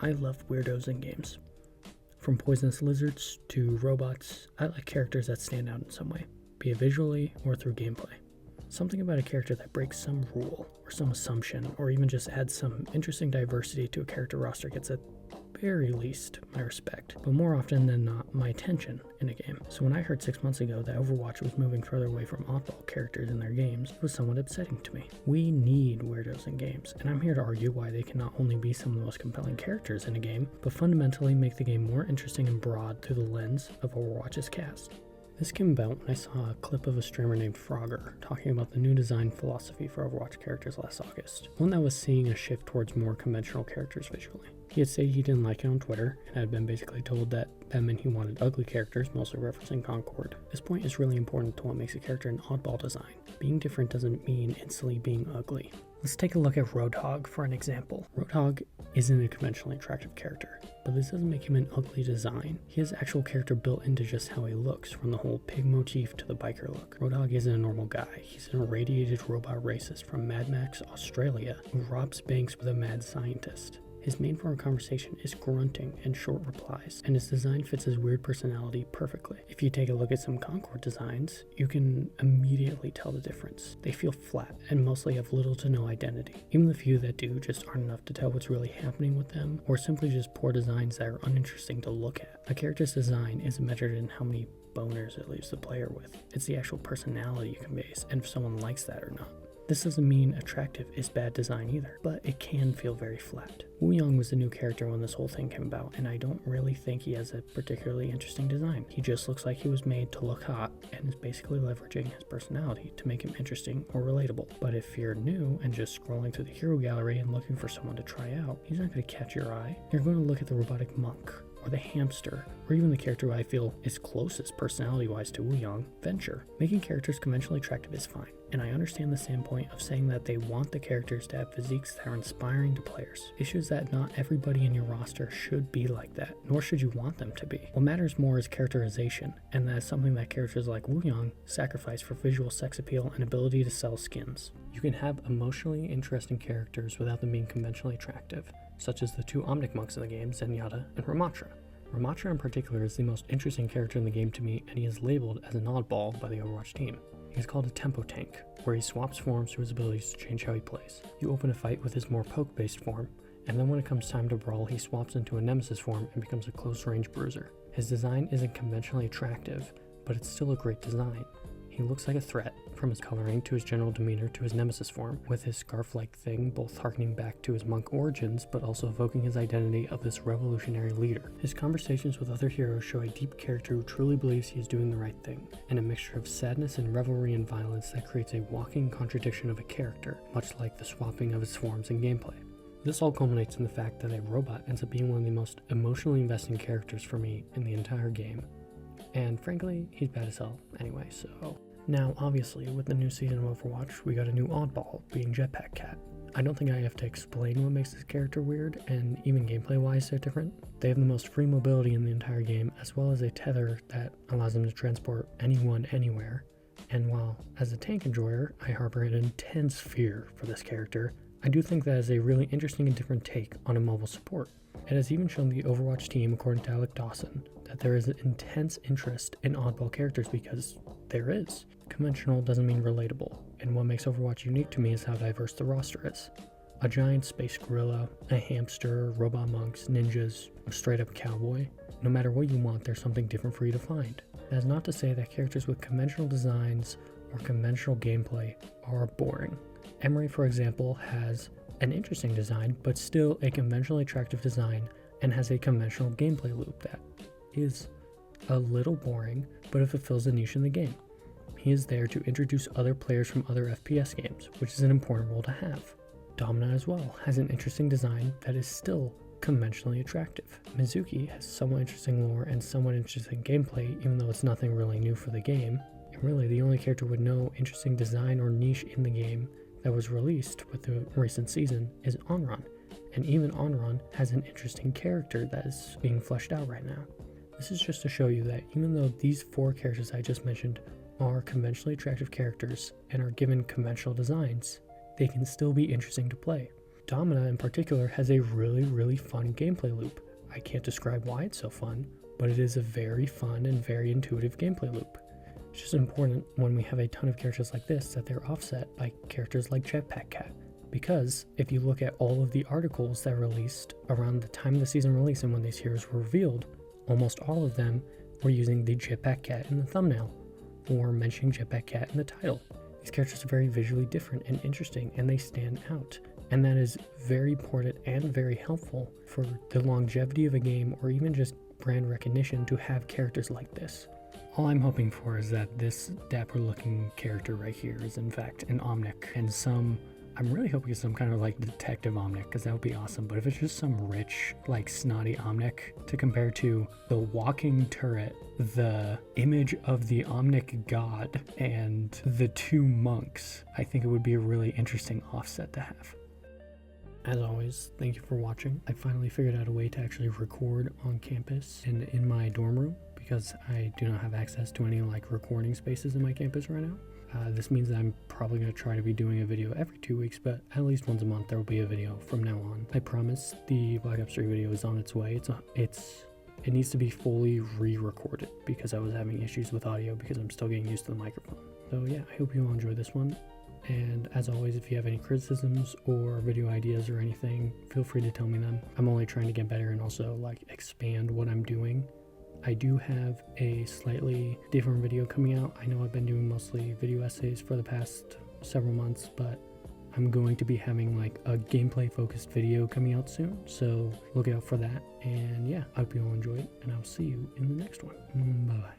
I love weirdos in games. From poisonous lizards to robots, I like characters that stand out in some way, be it visually or through gameplay. Something about a character that breaks some rule or some assumption or even just adds some interesting diversity to a character roster gets at very least my respect, but more often than not my attention in a game. So when I heard 6 months ago that Overwatch was moving further away from oddball characters in their games, it was somewhat upsetting to me. We need weirdos in games, and I'm here to argue why they can not only be some of the most compelling characters in a game, but fundamentally make the game more interesting and broad through the lens of Overwatch's cast. This came about when I saw a clip of a streamer named Frogger talking about the new design philosophy for Overwatch characters last August, one that was seeing a shift towards more conventional characters visually. He had said he didn't like it on Twitter, and had been basically told that meant he wanted ugly characters, mostly referencing Concord. This point is really important to what makes a character an oddball design. Being different doesn't mean instantly being ugly. Let's take a look at Roadhog for an example. Roadhog isn't a conventionally attractive character, but this doesn't make him an ugly design. He has actual character built into just how he looks, from the whole pig motif to the biker look. Roadhog isn't a normal guy. He's an irradiated robot racist from Mad Max, Australia, who robs banks with a mad scientist. His main form of conversation is grunting and short replies, and his design fits his weird personality perfectly. If you take a look at some Concord designs, you can immediately tell the difference. They feel flat and mostly have little to no identity. Even the few that do just aren't enough to tell what's really happening with them, or simply just poor designs that are uninteresting to look at. A character's design isn't measured in how many boners it leaves the player with. It's the actual personality you conveys, and if someone likes that or not. This doesn't mean attractive is bad design either, but it can feel very flat. Wu Yong was the new character when this whole thing came about, and I don't really think he has a particularly interesting design. He just looks like he was made to look hot, and is basically leveraging his personality to make him interesting or relatable. But if you're new and just scrolling through the hero gallery and looking for someone to try out, he's not going to catch your eye. You're going to look at the robotic monk, or the hamster, or even the character who I feel is closest personality-wise to Wu Yong, Venture. Making characters conventionally attractive is fine, and I understand the standpoint of saying that they want the characters to have physiques that are inspiring to players. Issue is that not everybody in your roster should be like that, nor should you want them to be. What matters more is characterization, and that is something that characters like Wu Yong sacrifice for visual sex appeal and ability to sell skins. You can have emotionally interesting characters without them being conventionally attractive, such as the two Omnic monks in the game, Zenyatta and Ramatra. Ramatra in particular is the most interesting character in the game to me, and he is labeled as an oddball by the Overwatch team. He's called a tempo tank, where he swaps forms through his abilities to change how he plays. You open a fight with his more poke-based form, and then when it comes time to brawl, he swaps into a nemesis form and becomes a close-range bruiser. His design isn't conventionally attractive, but it's still a great design. He looks like a threat, from his coloring to his general demeanor to his nemesis form, with his scarf-like thing both harkening back to his monk origins but also evoking his identity of this revolutionary leader. His conversations with other heroes show a deep character who truly believes he is doing the right thing, and a mixture of sadness and revelry and violence that creates a walking contradiction of a character, much like the swapping of his forms in gameplay. This all culminates in the fact that a robot ends up being one of the most emotionally investing characters for me in the entire game. And frankly, he's bad as hell anyway, so... Now, obviously, with the new season of Overwatch, we got a new oddball, being Jetpack Cat. I don't think I have to explain what makes this character weird, and even gameplay-wise they're different. They have the most free mobility in the entire game, as well as a tether that allows them to transport anyone anywhere. And while, as a tank enjoyer, I harbor an intense fear for this character, I do think that is a really interesting and different take on a mobile support. It has even shown the Overwatch team, according to Alec Dawson, that there is an intense interest in oddball characters because there is. Conventional doesn't mean relatable, and what makes Overwatch unique to me is how diverse the roster is. A giant space gorilla, a hamster, robot monks, ninjas, a straight up cowboy. No matter what you want, there's something different for you to find. That is not to say that characters with conventional designs or conventional gameplay are boring. Emery, for example, has an interesting design, but still a conventionally attractive design, and has a conventional gameplay loop that is a little boring, but it fulfills a niche in the game. He is there to introduce other players from other FPS games, which is an important role to have. Domina as well has an interesting design that is still conventionally attractive. Mizuki has somewhat interesting lore and somewhat interesting gameplay, even though it's nothing really new for the game. And really, the only character with no interesting design or niche in the game that was released with the recent season is Onron, and even Onron has an interesting character that is being fleshed out right now. This is just to show you that even though these four characters I just mentioned are conventionally attractive characters and are given conventional designs, they can still be interesting to play. Domina in particular has a really fun gameplay loop. I can't describe why it's so fun, but it is a very fun and very intuitive gameplay loop. It's just important when we have a ton of characters like this that they're offset by characters like Jetpack Cat. Because if you look at all of the articles that released around the time of the season release and when these heroes were revealed, almost all of them were using the Jetpack Cat in the thumbnail or mentioning Jetpack Cat in the title. These characters are very visually different and interesting, and they stand out. And that is very important and very helpful for the longevity of a game, or even just brand recognition, to have characters like this. All I'm hoping for is that this dapper looking character right here is in fact an Omnic, and I'm really hoping it's some kind of like detective Omnic, because that would be awesome. But if it's just some rich, like snotty Omnic to compare to the walking turret, the image of the Omnic god, and the two monks, I think it would be a really interesting offset to have. As always, thank you for watching. I finally figured out a way to actually record on campus and in my dorm room, because I do not have access to any like recording spaces in my campus right now. This means that I'm probably going to try to be doing a video every 2 weeks, but at least once a month there will be a video from now on. I promise the Black Ops 3 video is on its way. It needs to be fully re-recorded because I was having issues with audio because I'm still getting used to the microphone. So yeah, I hope you all enjoy this one. And as always, if you have any criticisms or video ideas or anything, feel free to tell me them. I'm only trying to get better and also like expand what I'm doing. I do have a slightly different video coming out. I know I've been doing mostly video essays for the past several months, but I'm going to be having like a gameplay focused video coming out soon. So look out for that. And yeah, I hope you all enjoy it, and I'll see you in the next one. Bye bye.